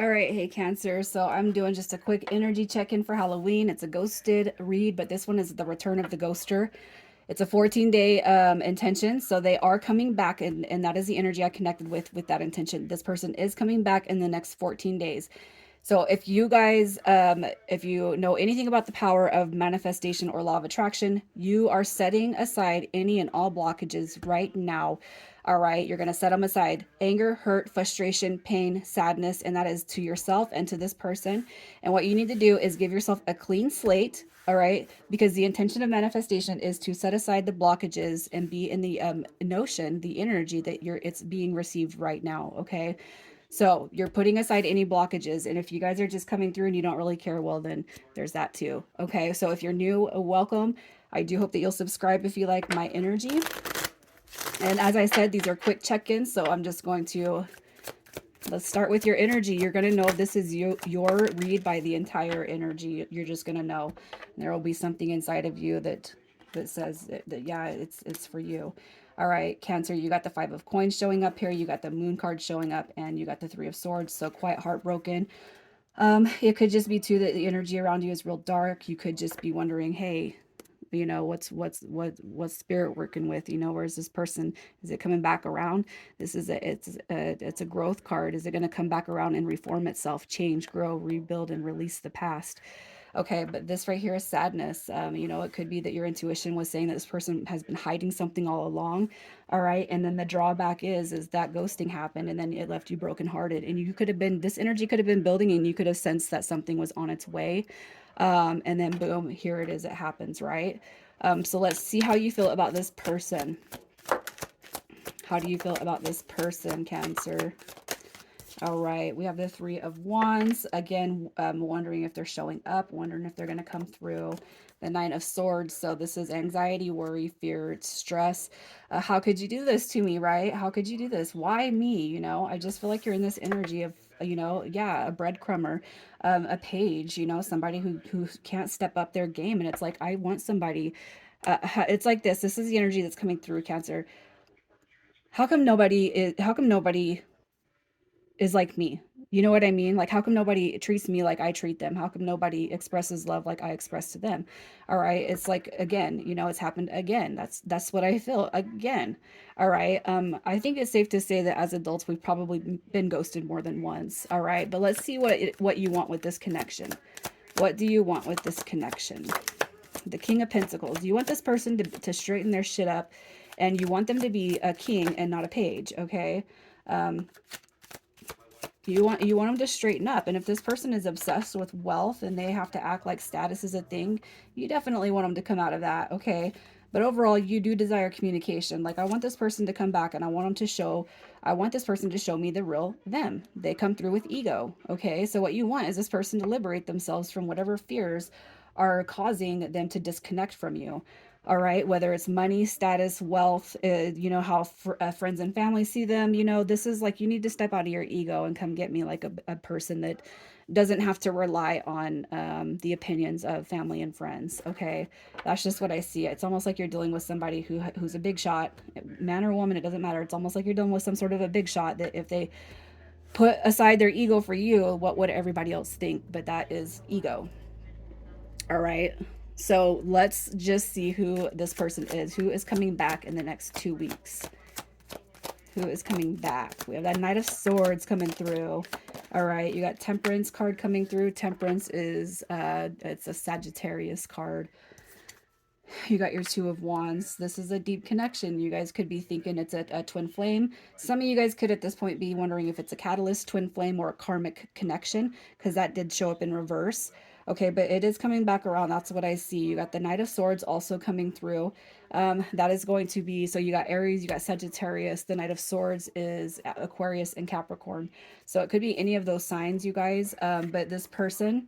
All right, hey Cancer. So I'm doing just a quick energy check-in for Halloween. It's a ghosted read, but this one is the return of the ghoster. It's a 14-day intention, so they are coming back, and that is the energy I connected with that intention. This person is coming back in the next 14 days. So if you guys, if you know anything about the power of manifestation or law of attraction, you are setting aside any and all blockages right now. All right, you're going to set them aside. Anger, hurt, frustration, pain, sadness, and that is to yourself and to this person. And what you need to do is give yourself a clean slate. All right, because the intention of manifestation is to set aside the blockages and be in the notion, the energy that it's being received right now. Okay, so you're putting aside any blockages. And if you guys are just coming through and you don't really care, well, then there's that too. Okay. So if you're new, welcome. I do hope that you'll subscribe if you like my energy. And as I said, these are quick check-ins. So I'm just going to, let's start with your energy. You're going to know this is your read by the entire energy. You're just going to know. And there will be something inside of you that says that yeah, it's for you. All right, Cancer, you got the Five of Coins showing up here. You got the Moon card showing up, and you got the Three of Swords. So quite heartbroken. It could just be too that the energy around you is real dark. You could just be wondering, hey, what's spirit working with? Where's this person? Is it coming back around? This is it's a growth card. Is it going to come back around and reform itself, change, grow, rebuild, and release the past? Okay, but this right here is sadness. It could be that your intuition was saying that this person has been hiding something all along. All right, and then the drawback is that ghosting happened, and then it left you brokenhearted. And you could have been this energy could have been building, and you could have sensed that something was on its way. And then boom, here it is. It happens, right? So let's see how you feel about this person. How do you feel about this person, Cancer? All right, we have the Three of Wands. Again, wondering if they're showing up, wondering if they're going to come through. The Nine of Swords. So this is anxiety, worry, fear, stress. How could you do this to me, right? How could you do this? Why me? I just feel like you're in this energy of, yeah, a breadcrumber, a page, somebody who can't step up their game. And it's like, I want somebody. It's like this. This is the energy that's coming through, Cancer. How come nobody is like me? You know what I mean? Like, how come nobody treats me like I treat them? How come nobody expresses love like I express to them? All right. It's like, again, it's happened again. That's what I feel again. All right. I think it's safe to say that as adults, we've probably been ghosted more than once. All right. But let's see what you want with this connection. What do you want with this connection? The King of Pentacles. You want this person to straighten their shit up, and you want them to be a king and not a page. Okay. Um, you want them to straighten up. And if this person is obsessed with wealth and they have to act like status is a thing, you definitely want them to come out of that. Okay. But overall, you do desire communication. Like, I want this person to come back, and I want this person to show me the real them. They come through with ego. Okay. So what you want is this person to liberate themselves from whatever fears are causing them to disconnect from you. All right, whether it's money, status, wealth, how friends and family see them. This is like, you need to step out of your ego and come get me, like a person that doesn't have to rely on the opinions of family and friends. Okay, that's just what I see. It's almost like you're dealing with somebody who's a big shot, man or woman, it doesn't matter. It's almost like you're dealing with some sort of a big shot that if they put aside their ego for you, what would everybody else think? But that is ego. All right. So let's just see who this person is. Who is coming back in the next 2 weeks? Who is coming back? We have that Knight of Swords coming through. All right. You got Temperance card coming through. Temperance is, it's a Sagittarius card. You got your Two of Wands. This is a deep connection. You guys could be thinking it's a twin flame. Some of you guys could at this point be wondering if it's a catalyst, twin flame, or a karmic connection, because that did show up in reverse. Okay, but it is coming back around. That's what I see. You got the Knight of Swords also coming through. That is going to be, so you got Aries, you got Sagittarius. The Knight of Swords is Aquarius and Capricorn. So it could be any of those signs, you guys. But this person,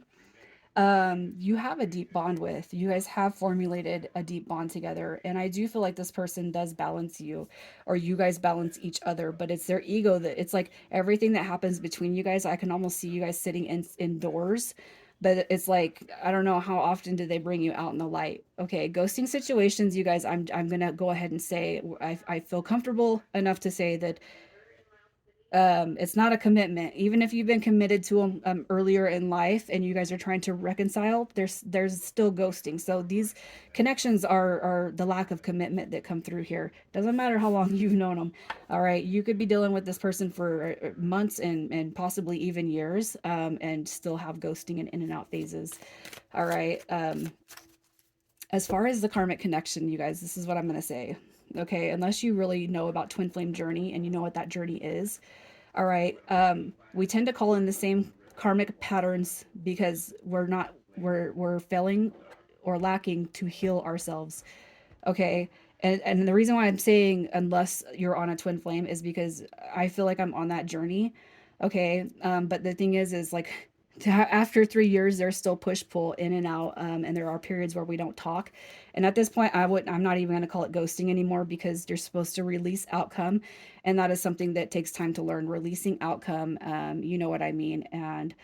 you have a deep bond with. You guys have formulated a deep bond together. And I do feel like this person does balance you, or you guys balance each other, but it's their ego that it's like everything that happens between you guys. I can almost see you guys sitting indoors, but it's like, I don't know, how often do they bring you out in the light? Okay, ghosting situations, you guys, I'm gonna go ahead and say I feel comfortable enough to say that It's not a commitment. Even if you've been committed to them earlier in life and you guys are trying to reconcile, there's still ghosting. So these connections are the lack of commitment that come through here. Doesn't matter how long you've known them. All right, you could be dealing with this person for months and possibly even years, and still have ghosting and in and out phases. All right. As far as the karmic connection, you guys, this is what I'm going to say. Okay, unless you really know about twin flame journey and you know what that journey is, all right. We tend to call in the same karmic patterns because we're failing or lacking to heal ourselves. Okay. And the reason why I'm saying unless you're on a twin flame is because I feel like I'm on that journey. Okay. But the thing is like after 3 years, there's still push pull in and out. And there are periods where we don't talk. And at this point, I'm not even going to call it ghosting anymore because you're supposed to release outcome. And that is something that takes time to learn. Releasing outcome, you know what I mean. And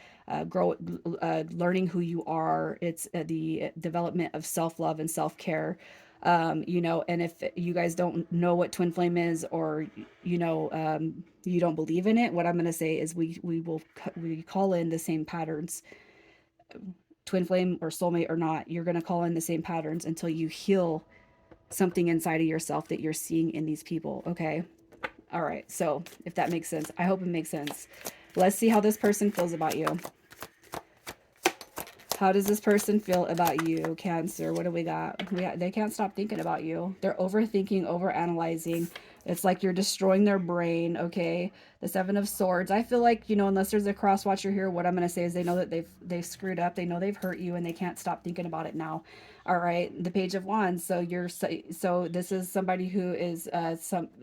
learning who you are. It's the development of self love and self care. And if you guys don't know what twin flame is, or you don't believe in it, what I'm going to say is we call in the same patterns, twin flame or soulmate or not. You're going to call in the same patterns until you heal something inside of yourself that you're seeing in these people. Okay. All right. So if that makes sense, I hope it makes sense. Let's see how this person feels about you. How does this person feel about you, Cancer? What do we got? They can't stop thinking about you. They're overthinking, overanalyzing. It's like you're destroying their brain, okay? The Seven of Swords. I feel like, unless there's a cross watcher here, what I'm going to say is they know that they've screwed up. They know they've hurt you and they can't stop thinking about it now. All right? The Page of Wands. So this is somebody who is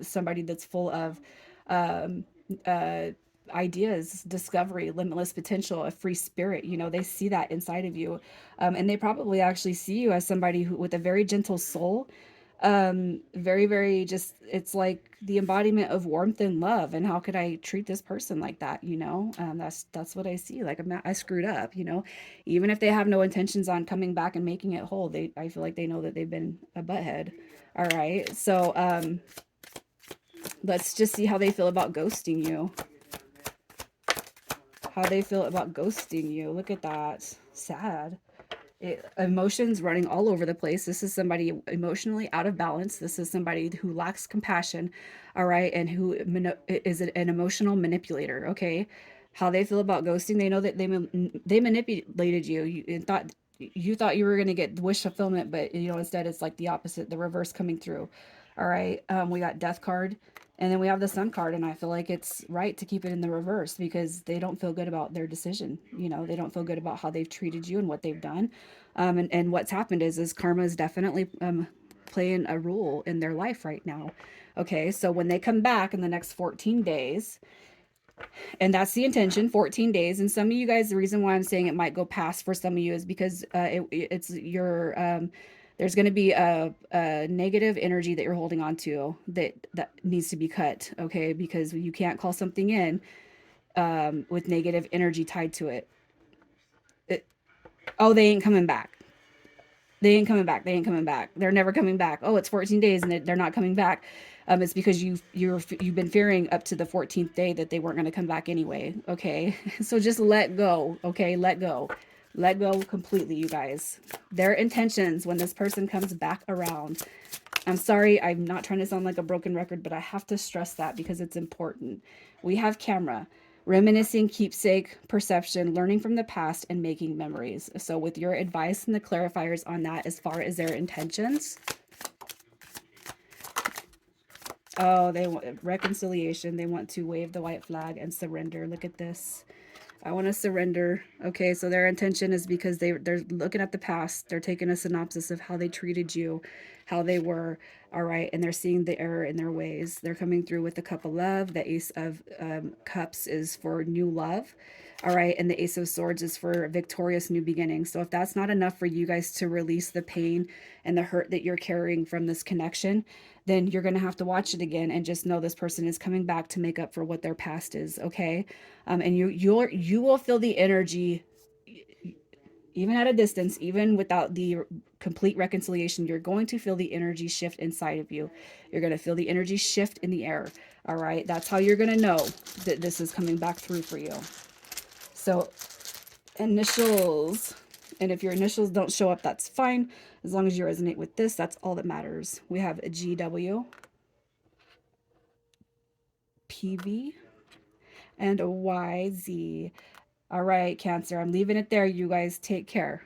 somebody that's full of um uh ideas, discovery, limitless potential, a free spirit. They see that inside of you. And they probably actually see you as somebody who, with a very gentle soul, very, very just, it's like the embodiment of warmth and love. And how could I treat this person like that? That's what I see. Like I screwed up, even if they have no intentions on coming back and making it whole, I feel like they know that they've been a butthead. All right. So, let's just see how they feel about ghosting you. How they feel about ghosting you. Look at that. Sad. Emotions running all over the place. This is somebody emotionally out of balance. This is somebody who lacks compassion, all right, and who is an emotional manipulator. Okay, how they feel about ghosting. They know that they manipulated you. You thought you were going to get wish fulfillment, but instead it's like the opposite, the reverse coming through. All right, we got death card. And then we have the sun card, and I feel like it's right to keep it in the reverse because they don't feel good about their decision. They don't feel good about how they've treated you and what they've done. And what's happened is karma is definitely playing a role in their life right now. Okay, so when they come back in the next 14 days, and that's the intention, 14 days. And some of you guys, the reason why I'm saying it might go past for some of you is because it's your there's going to be a negative energy that you're holding on to that needs to be cut. Okay, because you can't call something in with negative energy tied to it. it oh, they ain't coming back. They ain't coming back. They ain't coming back. They're never coming back. Oh, it's 14 days and they're not coming back. It's because you've been fearing up to the 14th day that they weren't going to come back anyway. Okay, so just let go. Okay, let go completely, you guys. Their intentions when this person comes back around. I'm sorry, I'm not trying to sound like a broken record, but I have to stress that because it's important. We have camera, reminiscing, keepsake, perception, learning from the past, and making memories. So, with your advice and the clarifiers on that, as far as their intentions, oh, they want reconciliation. They want to wave the white flag and surrender. Look at this. I want to surrender. Okay, so their intention is because they're looking at the past. They're taking a synopsis of how they treated you, how they were. All right, and they're seeing the error in their ways. They're coming through with the cup of love. The ace of cups is for new love. All right, and the ace of swords is for victorious new beginnings. So if that's not enough for you guys to release the pain and the hurt that you're carrying from this connection, then you're going to have to watch it again and just know this person is coming back to make up for what their past is. Okay, and you will feel the energy. Even at a distance, even without the complete reconciliation, you're going to feel the energy shift inside of you. You're going to feel the energy shift in the air. All right. That's how you're going to know that this is coming back through for you. So, initials. And if your initials don't show up, that's fine. As long as you resonate with this, that's all that matters. We have a GW, PV, and a YZ. All right, Cancer, I'm leaving it there. You guys take care.